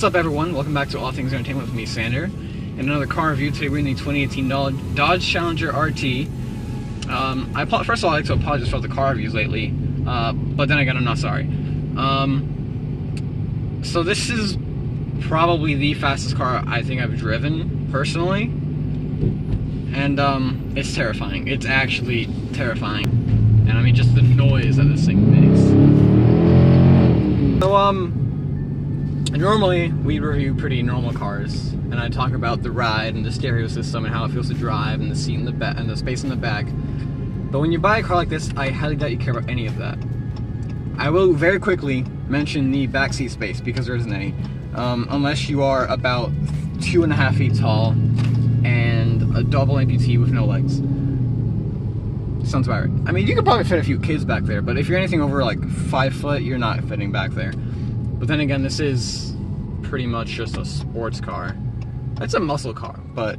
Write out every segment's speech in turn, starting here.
What's up, everyone? Welcome back to All Things Entertainment with me, Sander. And another car review. Today we're in the 2018 Dodge Challenger RT. First of all, I'd like to apologize for all the car reviews lately, but then again, I'm not sorry. So this is probably the fastest car I think I've driven, personally. And it's terrifying. It's actually terrifying. And I mean, just the noise that this thing makes. So, normally we review pretty normal cars, and I talk about the ride and the stereo system and how it feels to drive and the seat in the back and the space in the back. But when you buy a car like this, I highly doubt you care about any of that. I will very quickly mention the backseat space because there isn't any, unless you are about 2.5 feet tall and a double amputee with no legs. Sounds about right. I mean, you could probably fit a few kids back there, but if you're anything over like 5 foot, you're not fitting back there. But then again, this is pretty much just a sports car. It's a muscle car, but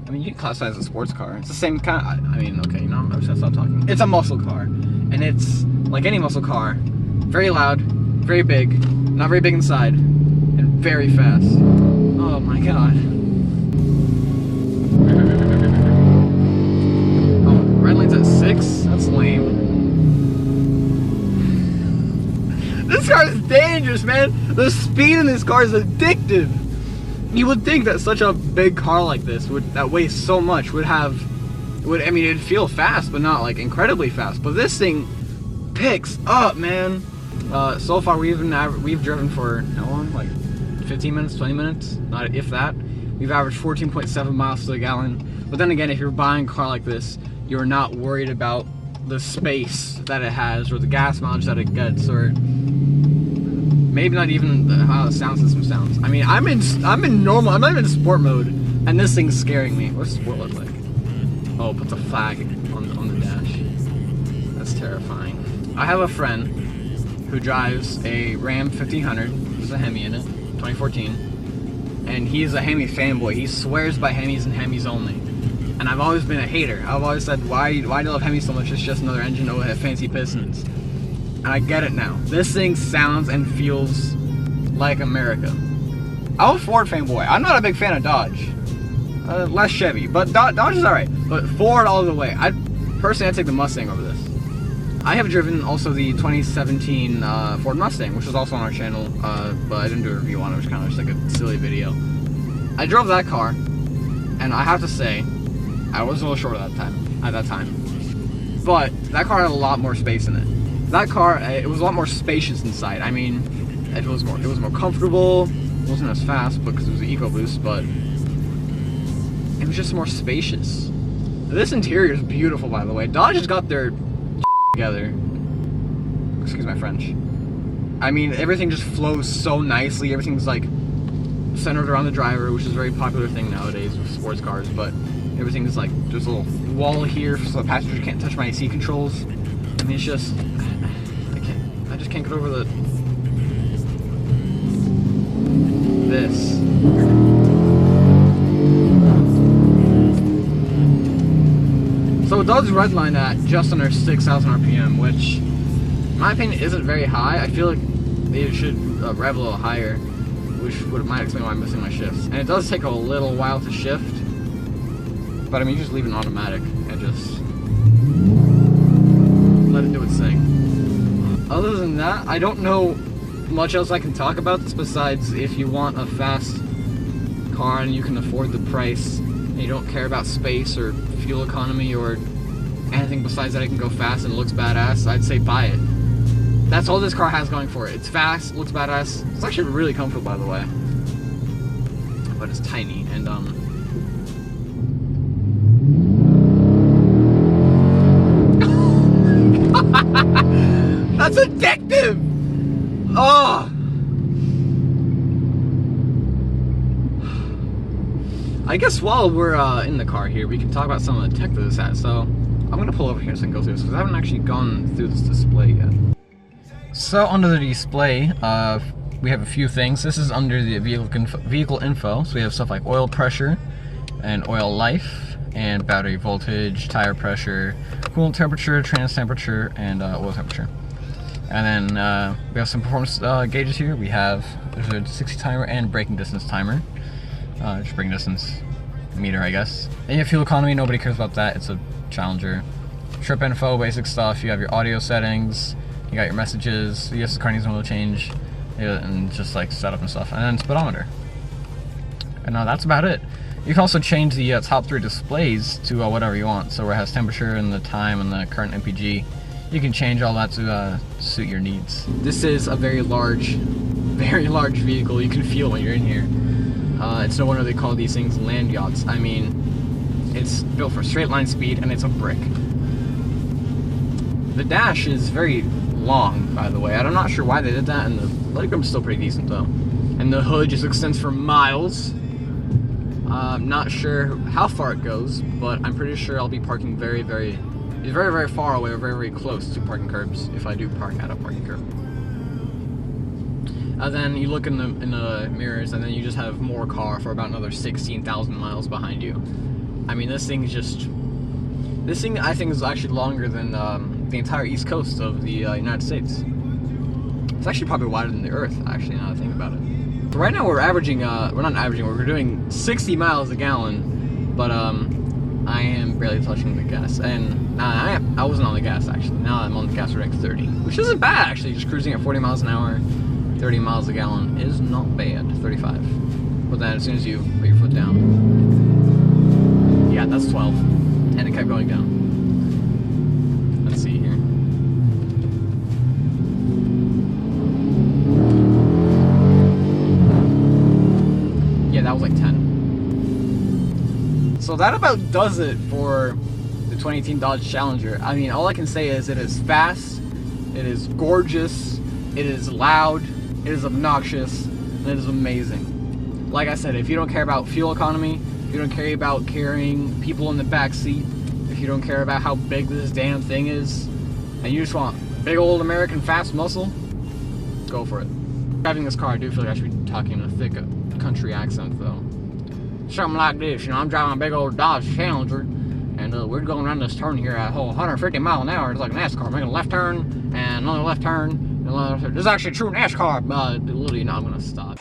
I mean, you can classify it as a sports car. It's the same kind of, I mean, okay, no, I'm just gonna stop talking. It's a muscle car, and it's like any muscle car, very loud, very big, not very big inside, and very fast. Oh my god. Oh, red line's at 6? That's lame. This car is dangerous, man. The speed in this car is addictive. You would think that such a big car like this, that weighs so much, I mean, it'd feel fast, but not like incredibly fast. But this thing picks up, man. So far we've driven for how long? Like 15 minutes, 20 minutes, not if that. We've averaged 14.7 miles to the gallon. But then again, if you're buying a car like this, you're not worried about the space that it has or the gas mileage that it gets, or maybe not even how the sound system sounds. I mean, I'm in normal. I'm not even in sport mode, and this thing's scaring me. What's sport look like? Oh, it puts a flag on the dash. That's terrifying. I have a friend who drives a Ram 1500. There's a Hemi in it, 2014, and he's a Hemi fanboy. He swears by Hemis and Hemis only. And I've always been a hater. I've always said, why do you love Hemi so much? It's just another engine that will have fancy pistons. And I get it now. This thing sounds and feels like America. I'm a Ford fanboy. I'm not a big fan of Dodge. Less Chevy, but Dodge is alright. But Ford all the way. Personally, I'd take the Mustang over this. I have driven also the 2017 Ford Mustang, which was also on our channel, but I didn't do a review on it. It was kind of just like a silly video. I drove that car, and I have to say, I was a little short at that time. But that car had a lot more space in it. That car, it was a lot more spacious inside. I mean, it was more comfortable. It wasn't as fast because it was an EcoBoost, but it was just more spacious. This interior is beautiful, by the way. Dodge has got their together. Excuse my French. I mean, everything just flows so nicely. Everything's like centered around the driver, which is a very popular thing nowadays with sports cars, but everything is like, there's a little wall here so the passenger can't touch my seat controls. I mean, it's just, I just can't get over this. So it does redline at just under 6,000 RPM, which, in my opinion, isn't very high. I feel like it should rev a little higher, which might explain why I'm missing my shifts. And it does take a little while to shift, but I mean, you just leave it in automatic and just let it do its thing. Other than that, I don't know much else I can talk about this besides if you want a fast car and you can afford the price and you don't care about space or fuel economy or anything besides that, it can go fast and looks badass, I'd say buy it. That's all this car has going for it. It's fast, looks badass. It's actually really comfortable, by the way. But it's tiny and that's addictive! Oh! I guess while we're in the car here, we can talk about some of the tech that this has. So, I'm gonna pull over here so I can go through this, because I haven't actually gone through this display yet. So, under the display, we have a few things. This is under the vehicle info, so we have stuff like oil pressure and oil life, and battery voltage, tire pressure, coolant temperature, trans temperature, and oil temperature. And then we have some performance gauges here. There's a 60 timer and braking distance timer. Just braking distance meter, I guess. And you have fuel economy, nobody cares about that. It's a Challenger. Trip info, basic stuff. You have your audio settings. You got your messages. Yes, the car needs an oil change. And just like setup and stuff. And then speedometer. And that's about it. You can also change the top 3 displays to whatever you want. So where it has temperature and the time and the current MPG. You can change all that to suit your needs. This is a very large vehicle. You can feel when you're in here. It's no wonder they call these things land yachts. I mean, it's built for straight line speed and it's a brick. The dash is very long, by the way. I'm not sure why they did that, and the legroom's still pretty decent though. And the hood just extends for miles. I'm not sure how far it goes, but I'm pretty sure I'll be parking very far away or very close to parking curbs if I do park at a parking curb. Then you look in the mirrors, and then you just have more car for about another 16,000 miles behind you. I mean, this thing I think is actually longer than the entire east coast of the United States. It's actually probably wider than the Earth, actually, now that I think about it. So right now we're averaging, we're doing 60 miles a gallon, but I am barely touching the gas, and I wasn't on the gas actually. Now I'm on the gas right at 30, which isn't bad actually. Just cruising at 40 miles an hour, 30 miles a gallon is not bad. 35, but then as soon as you put your foot down, yeah, that's 12, and it kept going down. Let's see here. Yeah, that was like 10. So that about does it for the 2018 Dodge Challenger. I mean, all I can say is it is fast, it is gorgeous, it is loud, it is obnoxious, and it is amazing. Like I said, if you don't care about fuel economy, if you don't care about carrying people in the back seat, if you don't care about how big this damn thing is, and you just want big old American fast muscle, go for it. Driving this car, I do feel like I should be talking in a thick country accent though. Something like this, you know, I'm driving a big old Dodge Challenger, and we're going around this turn here at 150 miles an hour. It's like NASCAR, making a left turn, and another left turn, and another left turn. This is actually a true NASCAR, little you know, I'm gonna stop.